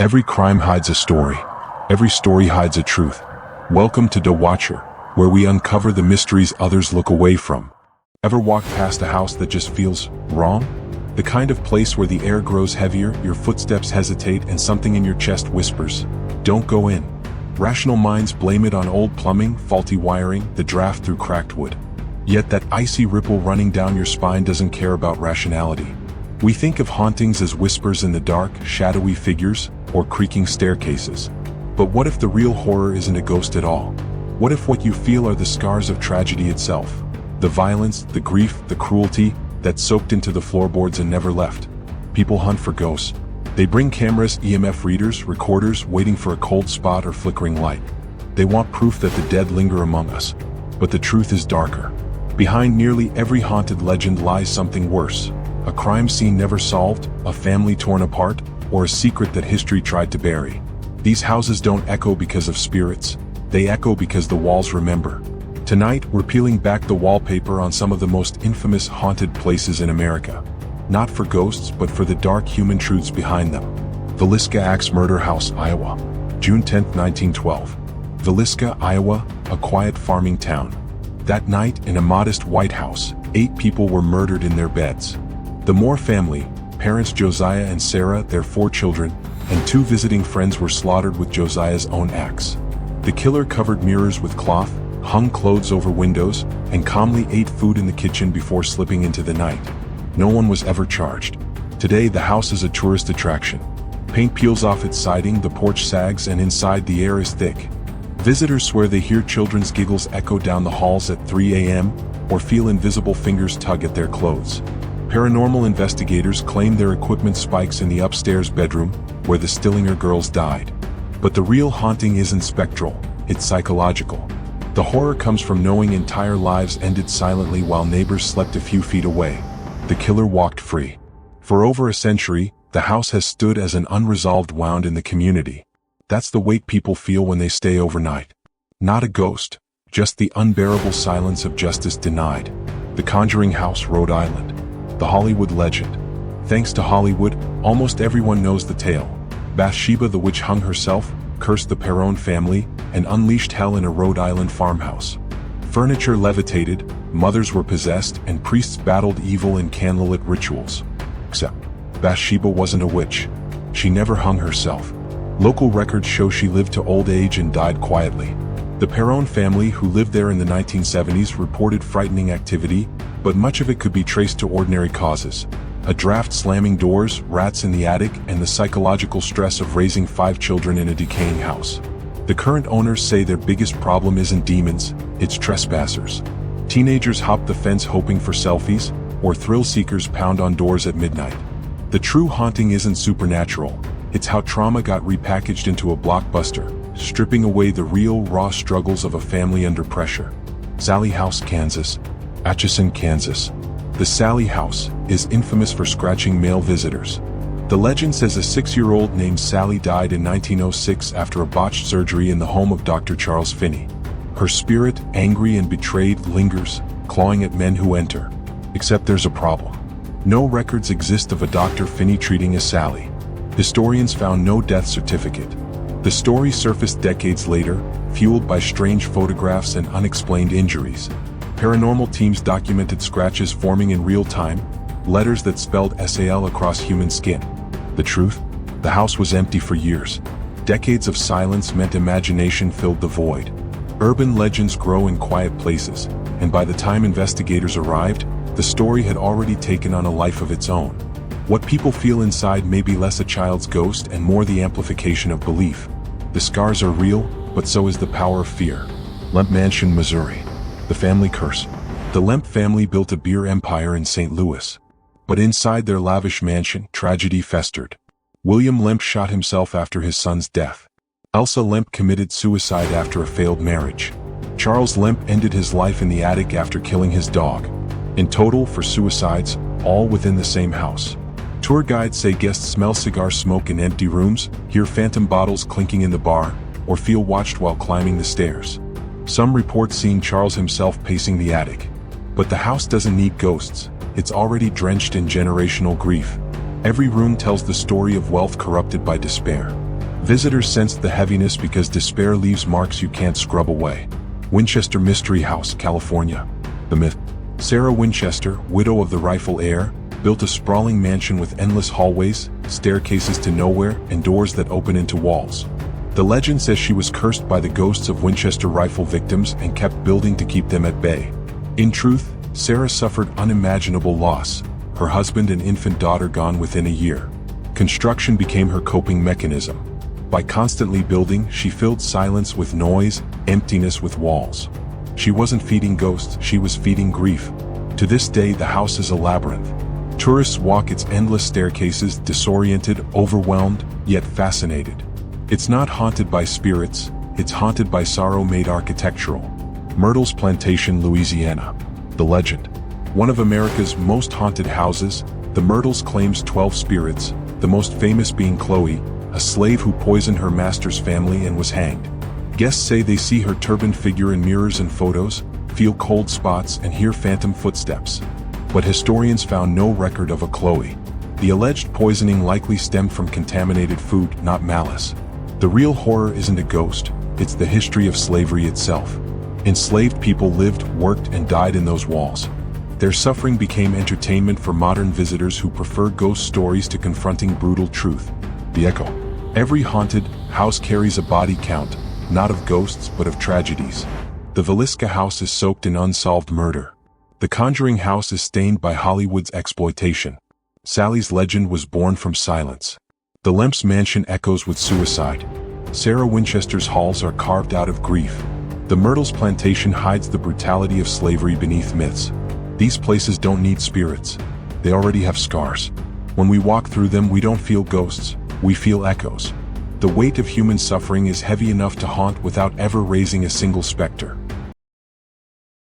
Every crime hides a story. Every story hides a truth. Welcome to The Watcher, where we uncover the mysteries others look away from. Ever walk past a house that just feels wrong? The kind of place where the air grows heavier, your footsteps hesitate, and something in your chest whispers, "Don't go in." Rational minds blame it on old plumbing, faulty wiring, the draft through cracked wood. Yet that icy ripple running down your spine doesn't care about rationality. We think of hauntings as whispers in the dark, shadowy figures, or creaking staircases. But what if the real horror isn't a ghost at all? What if what you feel are the scars of tragedy itself? The violence, the grief, the cruelty that soaked into the floorboards and never left. People hunt for ghosts. They bring cameras, EMF readers, recorders, waiting for a cold spot or flickering light. They want proof that the dead linger among us. But the truth is darker. Behind nearly every haunted legend lies something worse. A crime scene never solved, a family torn apart, or a secret that history tried to bury. These houses don't echo because of spirits. They echo because the walls remember. Tonight, we're peeling back the wallpaper on some of the most infamous haunted places in America. Not for ghosts, but for the dark human truths behind them. Villisca Axe Murder House, Iowa. June 10, 1912. Villisca, Iowa, a quiet farming town. That night, in a modest white house, 8 people were murdered in their beds. The Moore family, parents Josiah and Sarah, their 4 children, and 2 visiting friends were slaughtered with Josiah's own axe. The killer covered mirrors with cloth, hung clothes over windows, and calmly ate food in the kitchen before slipping into the night. No one was ever charged. Today, the house is a tourist attraction. Paint peels off its siding, the porch sags, and inside the air is thick. Visitors swear they hear children's giggles echo down the halls at 3 a.m. or feel invisible fingers tug at their clothes. Paranormal investigators claim their equipment spikes in the upstairs bedroom, where the Stillinger girls died. But the real haunting isn't spectral, it's psychological. The horror comes from knowing entire lives ended silently while neighbors slept a few feet away. The killer walked free. For over a century, the house has stood as an unresolved wound in the community. That's the weight people feel when they stay overnight. Not a ghost, just the unbearable silence of justice denied. The Conjuring House, Rhode Island. The Hollywood legend. Thanks to Hollywood, almost everyone knows the tale. Bathsheba the witch hung herself, cursed the Perron family, and unleashed hell in a Rhode Island farmhouse. Furniture levitated, mothers were possessed, and priests battled evil in candlelit rituals. Except, Bathsheba wasn't a witch. She never hung herself. Local records show she lived to old age and died quietly. The Perron family, who lived there in the 1970s, reported frightening activity, but much of it could be traced to ordinary causes. A draft slamming doors, rats in the attic, and the psychological stress of raising 5 children in a decaying house. The current owners say their biggest problem isn't demons, it's trespassers. Teenagers hop the fence hoping for selfies, or thrill seekers pound on doors at midnight. The true haunting isn't supernatural, it's how trauma got repackaged into a blockbuster, stripping away the real, raw struggles of a family under pressure. Sallie House, Kansas. Atchison, Kansas. The Sallie House is infamous for scratching male visitors. The legend says a 6-year-old named Sallie died in 1906 after a botched surgery in the home of Dr. Charles Finney. Her spirit, angry and betrayed, lingers, clawing at men who enter. Except there's a problem. No records exist of a Dr. Finney treating a Sallie. Historians found no death certificate. The story surfaced decades later, fueled by strange photographs and unexplained injuries. Paranormal teams documented scratches forming in real time, letters that spelled SAL across human skin. The truth? The house was empty for years. Decades of silence meant imagination filled the void. Urban legends grow in quiet places, and by the time investigators arrived, the story had already taken on a life of its own. What people feel inside may be less a child's ghost and more the amplification of belief. The scars are real, but so is the power of fear. Lemp Mansion, Missouri. The family curse. The Lemp family built a beer empire in St. Louis. But inside their lavish mansion, tragedy festered. William Lemp shot himself after his son's death. Elsa Lemp committed suicide after a failed marriage. Charles Lemp ended his life in the attic after killing his dog. In total, 4 suicides, all within the same house. Tour guides say guests smell cigar smoke in empty rooms, hear phantom bottles clinking in the bar, or feel watched while climbing the stairs. Some report seeing Charles himself pacing the attic. But the house doesn't need ghosts, it's already drenched in generational grief. Every room tells the story of wealth corrupted by despair. Visitors sensed the heaviness because despair leaves marks you can't scrub away. Winchester Mystery House, California. The myth. Sarah Winchester, widow of the rifle heir, built a sprawling mansion with endless hallways, staircases to nowhere, and doors that open into walls. The legend says she was cursed by the ghosts of Winchester rifle victims and kept building to keep them at bay. In truth, Sarah suffered unimaginable loss, her husband and infant daughter gone within a year. Construction became her coping mechanism. By constantly building, she filled silence with noise, emptiness with walls. She wasn't feeding ghosts, she was feeding grief. To this day, the house is a labyrinth. Tourists walk its endless staircases, disoriented, overwhelmed, yet fascinated. It's not haunted by spirits, it's haunted by sorrow made architectural. Myrtle's Plantation, Louisiana. The legend. One of America's most haunted houses, the Myrtles claims 12 spirits, the most famous being Chloe, a slave who poisoned her master's family and was hanged. Guests say they see her turbaned figure in mirrors and photos, feel cold spots, and hear phantom footsteps. But historians found no record of a Chloe. The alleged poisoning likely stemmed from contaminated food, not malice. The real horror isn't a ghost, it's the history of slavery itself. Enslaved people lived, worked, and died in those walls. Their suffering became entertainment for modern visitors who prefer ghost stories to confronting brutal truth. The echo. Every haunted house carries a body count, not of ghosts but of tragedies. The Villisca House is soaked in unsolved murder. The Conjuring House is stained by Hollywood's exploitation. Sallie's legend was born from silence. The Lemp Mansion echoes with suicide. Sarah Winchester's halls are carved out of grief. The Myrtle's Plantation hides the brutality of slavery beneath myths. These places don't need spirits. They already have scars. When we walk through them, we don't feel ghosts, we feel echoes. The weight of human suffering is heavy enough to haunt without ever raising a single specter.